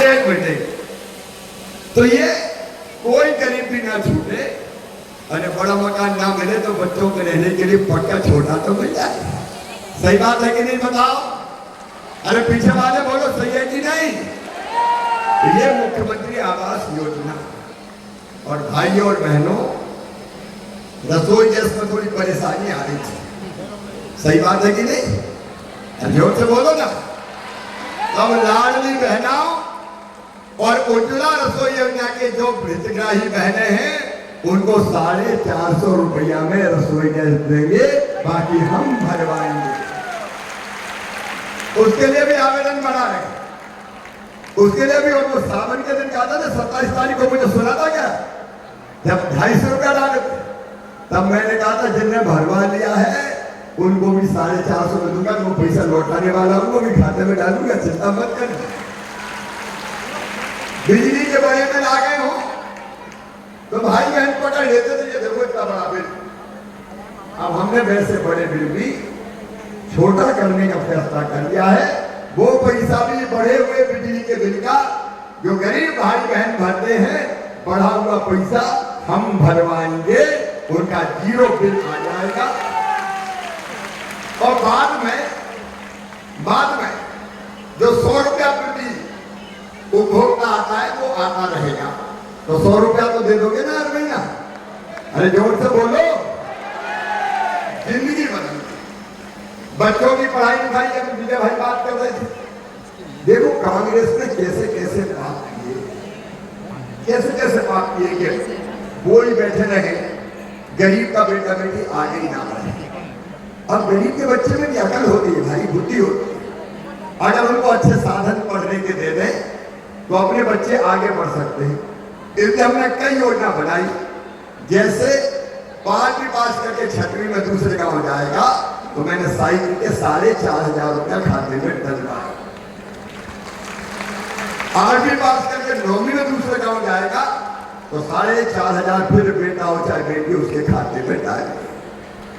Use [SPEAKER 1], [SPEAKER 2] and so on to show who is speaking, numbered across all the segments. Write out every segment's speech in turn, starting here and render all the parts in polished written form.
[SPEAKER 1] एक मिनट, तो ये कोई गरीब भी ना छूटे, अरे बड़ा मकान ना मिले तो बच्चों को रहने के लिए पक्का छोटा तो मिल जाए। सही बात है कि नहीं बताओ? अरे पीछे वाले बोलो सही है कि नहीं? ये मुख्यमंत्री आवास योजना, और भाइयों और बहनों, रसोई गैस में थोड़ी परेशानी आ रही थी, सही बात है कि नहीं? जोर से बोलो ना। अब लाडली बहनाओं और उज्ज्वला रसोई योजना के जो हितग्राही बहने हैं उनको 450 रुपया में रसोई गैस देंगे, बाकी हम भरवाएंगे। उसके लिए भी आवेदन बना रहे, उसके लिए भी। और वो सावन के दिन कहा था ना, 27 तारीख को मुझे सुना था क्या, जब 250 रुपया डाले, तब मैंने कहा था जिनने भरवा लिया है उनको भी 450 में दूंगा, वो पैसा लौटाने वाला हूं, वो भी खाते में डालूंगा, चिंता मत कर। बिजली के बड़े में आ गए हो तो भाई बहन पकड़ लेते थे, ये देखो इतना बड़ा बिल। अब हमने वैसे बड़े बिल भी छोटा करने का फैसला कर लिया है। वो पैसा भी बढ़े हुए बिजली के बिल का जो गरीब भाई बहन भरते हैं, बढ़ा हुआ पैसा हम भरवाएंगे, उनका 0 बिल आ जाएगा। और बाद में जो 100 रुपया प्रति उपभोक्ता आता है वो आता रहेगा। तो 100 रुपया तो दे दोगे ना हर महीना? अरे जोर से बोलो। जिंदगी बदल, बच्चों की पढ़ाई लिखाई, अभी विजय भाई बात कर रहे थे, देखो कांग्रेस ने कैसे कैसे बात किए, कैसे बात किए कि कोई बैठे रहे, गरीब का बेटा बेटी आगे ही ना बढ़े। अब गरीब के बच्चे में भी अकल होती है भाई, बुद्धि होती है। अगर उनको अच्छे साधन पढ़ने के दे दें तो अपने बच्चे आगे बढ़ सकते हैं। इसलिए हमने कई योजना बनाई, जैसे 5वीं पास करके 6वीं में दूसरे गांव जाएगा तो मैंने साइकिल के 4,500 रुपया खाते में डलवाया। 8वीं पास करके 9वीं में दूसरे गांव जाएगा तो 4,500 फिर बेटा हो चाहे बेटी उसके खाते में डाले।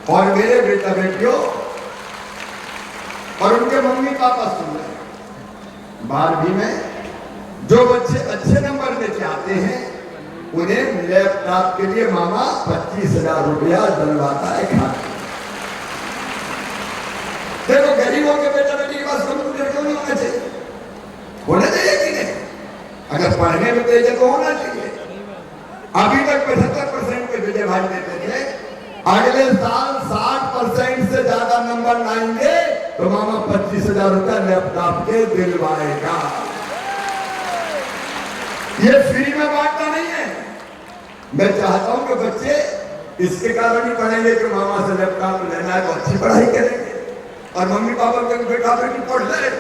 [SPEAKER 1] और मेरे बेटा बेटियों और उनके मम्मी पापा सुन रहे, 12वीं में जो बच्चे अच्छे नंबर लेके आते हैं उन्हें लैपटॉप के लिए मामा 25,000 रुपया डलवाता है खाते। देखो गरीबों के बेटा बेटी के पास कंप्यूटर क्यों नहीं होना चाहिए? होना चाहिए कि नहीं? अगर पढ़ने में तेज है तो होना चाहिए। अभी तक 75% के विजय भाई देते थे, अगले साल 60% से ज्यादा नंबर लाएंगे तो मामा 25,000 रुपया लैपटॉप के दिलवाएगा। ये फ्री में बांटना नहीं है। मैं चाहता हूं कि बच्चे इसके कारण ही पढ़ेंगे कि मामा से लैपटॉप लेना है तो अच्छी पढ़ाई करेंगे, और मम्मी पापा के बेटा बेटी पढ़ ले,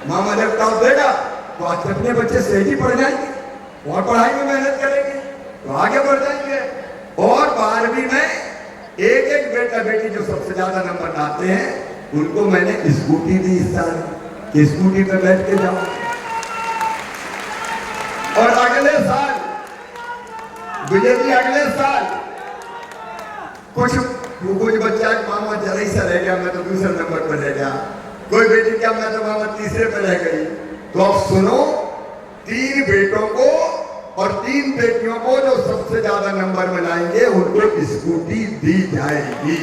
[SPEAKER 1] मामा लैपटॉप देगा तो आज अपने बच्चे सही ही पढ़ जाएंगे और पढ़ाई में मेहनत करेंगे तो आगे बढ़ जाएंगे। और 12वीं में एक बेटा बेटी जो सबसे ज्यादा नंबर लाते हैं उनको मैंने स्कूटी दी इस साल, कि स्कूटी पे बैठ के जाओ। और अगले साल विजय जी, अगले साल कुछ बच्चा मामा जरा सा रह गया, मैं तो दूसरे नंबर पर रह गया, कोई बेटी क्या मैं तो मामा तीसरे पर रह गई। तो अब सुनो, 3 बेटों को और 3 बेटियों को जो सबसे ज्यादा नंबर में लाएंगे उनको स्कूटी दी जाएगी।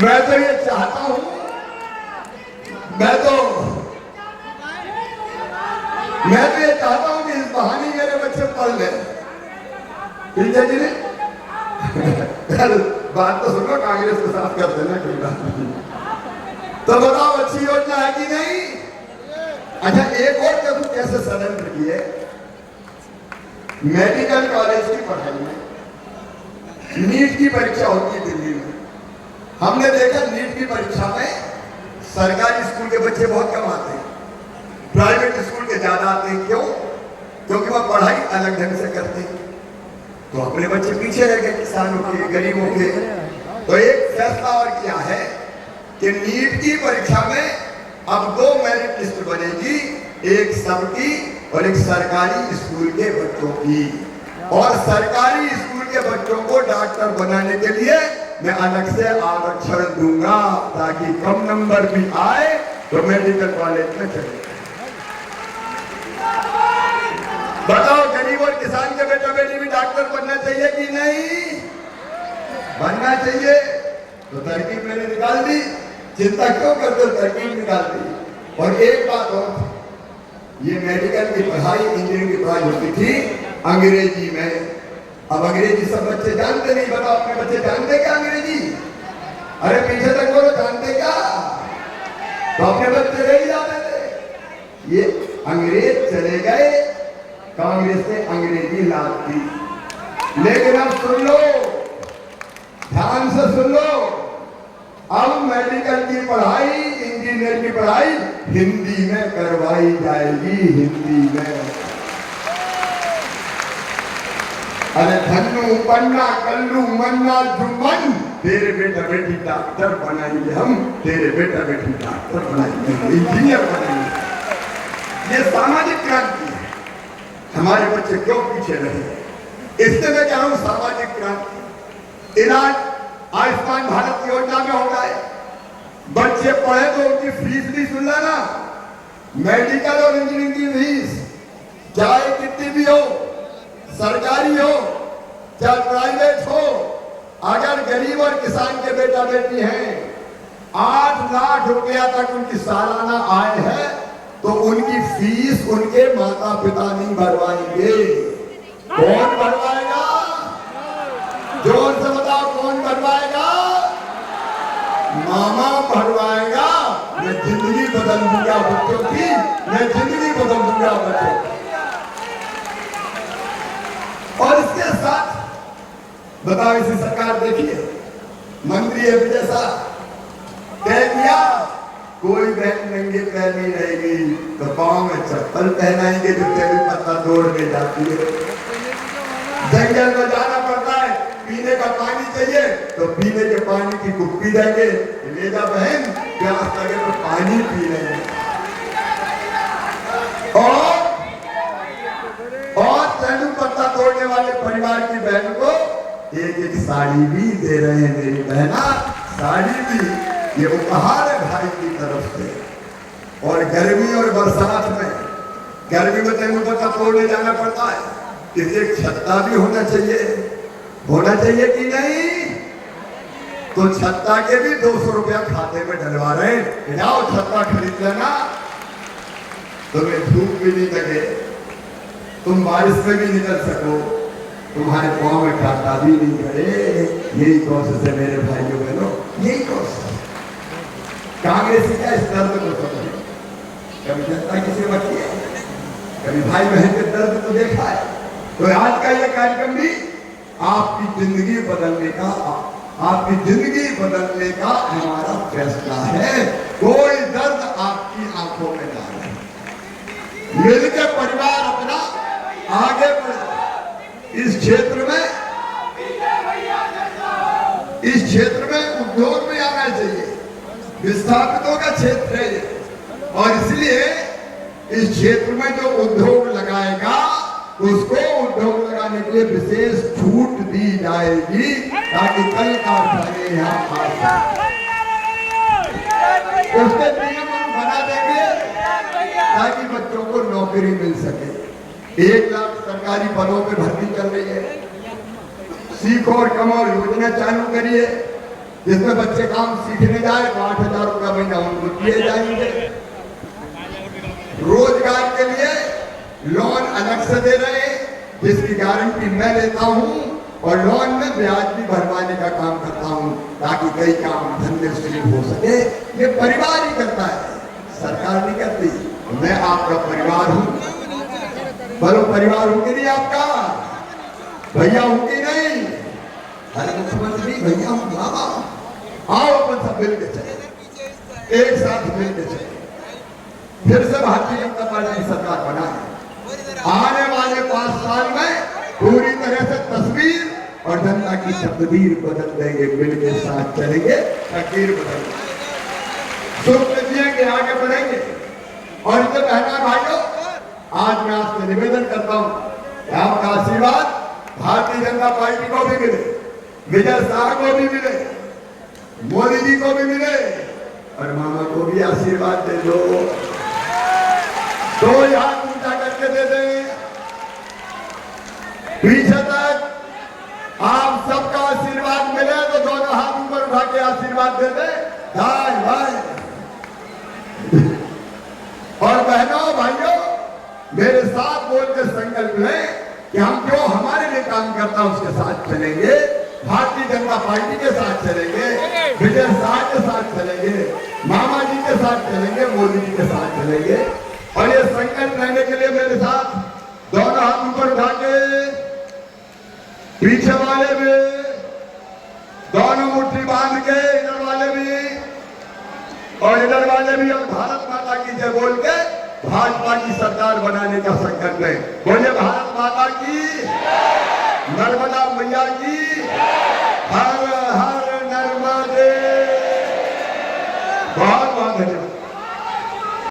[SPEAKER 1] मैं तो ये चाहता हूं, मैं तो ये चाहता हूं कि इस बहाने मेरे बच्चे पढ़ ले। ठीक है जी ने? बात तो सुनो, कांग्रेस के साथ कर देना कोई बात नहीं। तो बताओ अच्छी योजना है कि नहीं? अच्छा, एक और कदम कैसे षड्यंत्र किए, मेडिकल कॉलेज की पढ़ाई में नीट की परीक्षा होती है दिल्ली में। हमने देखा नीट की परीक्षा में सरकारी स्कूल के बच्चे बहुत कम आते हैं, प्राइवेट स्कूल के ज्यादा आते हैं। क्यों? क्योंकि वह पढ़ाई अलग ढंग से करते हैं। तो अपने बच्चे पीछे रह गए, किसानों के, गरीबों के। तो एक फैसला और किया है कि नीट की परीक्षा में अब 2 मेरिट लिस्ट बनेगी, एक सबकी और एक सरकारी स्कूल के बच्चों की। और सरकारी स्कूल के बच्चों को डॉक्टर बनाने के लिए मैं अलग से आरक्षण दूंगा, ताकि कम नंबर भी आए तो मेडिकल कॉलेज में चले। बताओ गरीब और किसान के बेटा बेटी भी डॉक्टर बनना चाहिए कि नहीं? बनना चाहिए। तो तरकीब मैंने निकाल दी, चिंता क्यों करते हो, तरकीब निकाल दी। और एक बात और, ये मेडिकल की पढ़ाई, इंजीनियरिंग की पढ़ाई होती थी अंग्रेजी में। अब अंग्रेजी सब बच्चे जानते नहीं। बताओ अपने बच्चे जानते क्या अंग्रेजी? अरे पीछे तक बोलो, जानते क्या? तो अपने बच्चे रह जाते थे। ये अंग्रेज चले गए, कांग्रेस ने अंग्रेजी लाद दी। लेकिन अब सुन लो, ध्यान से सुन लो, अब मेडिकल की पढ़ाई, इंजीनियर की पढ़ाई हिंदी में करवाई जाएगी, हिंदी में। अरे धन्नू पन्ना कल्लू मन्ना जुम्मन, तेरे बेटा बेटी डॉक्टर बनाएंगे हम, तेरे बेटा बेटी डॉक्टर बनाएंगे, इंजीनियर बनाएंगे। ये सामाजिक क्रांति है। हमारे बच्चे क्यों पीछे रहे? इससे मैं कह रहा हूं सामाजिक क्रांति। इलाज आयुष्मान भारत योजना में होता है, बच्चे पढ़े तो उनकी फीस भी सुन लेना। मेडिकल और इंजीनियरिंग की फीस चाहे कितनी भी हो, सरकारी हो चाहे प्राइवेट हो, अगर गरीब और किसान के बेटा बेटी हैं, 8 लाख रुपया तक उनकी सालाना आय है, तो उनकी फीस उनके माता पिता नहीं भरवाएंगे। कौन भरवाएगा? जोर से बताओ, कौन भरवाएगा? मामा भरवाएगा। मैं जिंदगी बदल दूंगा बच्चों की, मैं जिंदगी बदल दूंगा बच्चों की। और इसके साथ बताओ, इसी सरकार देखिए, मंत्री है विजय साहब, तय किया कोई बहन नंगे पैर नहीं रहेगी तो पाँव में चप्पल पहनाएंगे जो तेरी पत्ता दौड़ने जाती है। जंगल में जाना पड़ता है, पीने का पानी चाहिए तो पीने के पानी की कुप्पी देंगे, ले जा बहन, प्यास लगे तो पानी पी लेंगे। और तेंदू पत्ता तोड़ने वाले परिवार की बहन को एक एक साड़ी भी दे रहे हैं। मेरी बहना, साड़ी भी ये उपहार है भाई की तरफ से। और गर्मी और बरसात में, गर्मी में तेंदू पत्ता तोड़ने जाना पड़ता है, किसी छत्ता भी होना चाहिए, होना चाहिए कि नहीं? तो छत्ता के भी 200 रुपया खाते में डलवा रहे हैं। जाओ छत्ता खरीद लेना, तुम्हें धूप भी नहीं लगे, तुम बारिश में भी निकल सको, तुम्हारे पाँव में कांटा भी नहीं गड़े। यही कोशिश है मेरे भाइयों बहनों, यही कोशिश। कांग्रेसी का इस दर्द को समझे, कभी जनता की सेवा की है, कभी भाई बहन के दर्द को देखा है। तो आज का यह कार्यक्रम भी आपकी जिंदगी बदलने का, आपकी जिंदगी बदलने का हमारा फैसला है। कोई दर्द आपकी आंखों में ना रहे, मिलकर परिवार अपना आगे बढ़े। इस क्षेत्र में उद्योग में आना चाहिए, विस्थापितों का क्षेत्र है और इसलिए इस क्षेत्र में जो उद्योग लगाएगा उसको उद्योग लगाने के लिए विशेष छूट दी जाएगी ताकि कई कारखाने यहाँ आ सकें। उसके नियम हम बना देंगे ताकि बच्चों को नौकरी मिल सके। 1 लाख सरकारी पदों पे भर्ती चल रही है। सीखो और कमाओ योजना चालू करिए, जिसमें बच्चे काम सीखने जाए तो 8,000 रुपया महीना उनको दिए जाएंगे। रोजगार के लिए लोन अलग से दे रहे हैं, जिसकी गारंटी मैं लेता हूं और लोन में ब्याज भी भरवाने का काम करता हूं ताकि कई काम धंधे शुरू हो सके। ये परिवार ही करता है, सरकार नहीं करती। मैं आपका परिवार हूं, बोलो परिवार हूं कि नहीं आपका? भैया हूं कि नहीं? अरे मुख्यमंत्री भैया हूं, मामा आओ अपन सब मिल के चले, एक साथ मिल के चले, फिर से भारतीय जनता पार्टी की सरकार बनाए। आने वाले 5 साल में पूरी तरह से तस्वीर और जनता की तकदीर बदल देंगे। मिल के साथ चलेंगे, तकदीर बदलेंगे, सुख जिएंगे, आगे बढ़ेंगे। और इसे बहना भाइयों, आज मैं आपसे निवेदन करता हूं कि आपका आशीर्वाद भारतीय जनता पार्टी को भी मिले, विजय शाह को भी मिले, मोदी जी को भी मिले, और मामा को भी आशीर्वाद दे दो। दो हाथ ऊंचा करके दे दे पीछे तक। आप सबका आशीर्वाद मिले तो दोनों हाथ ऊपर उठा के आशीर्वाद दे दे। भाई भाई और बहनों भाइयों, मेरे साथ बोल के संकल्प लें कि हम जो हमारे लिए काम करता है उसके साथ चलेंगे, भारतीय जनता पार्टी के साथ चलेंगे, विजय शाह के साथ चलेंगे, मामा जी के साथ चलेंगे, मोदी जी के साथ चलेंगे। और ये संकल्प लेने के लिए मेरे साथ दोनों हाथ ऊपर उठा के, पीछे वाले भी दोनों मुट्ठी बांध के, इधर वाले भी और इधर वाले भी, और भारत माता की जय बोल के भाजपा की सरकार बनाने का संकल्प है। बोले भारत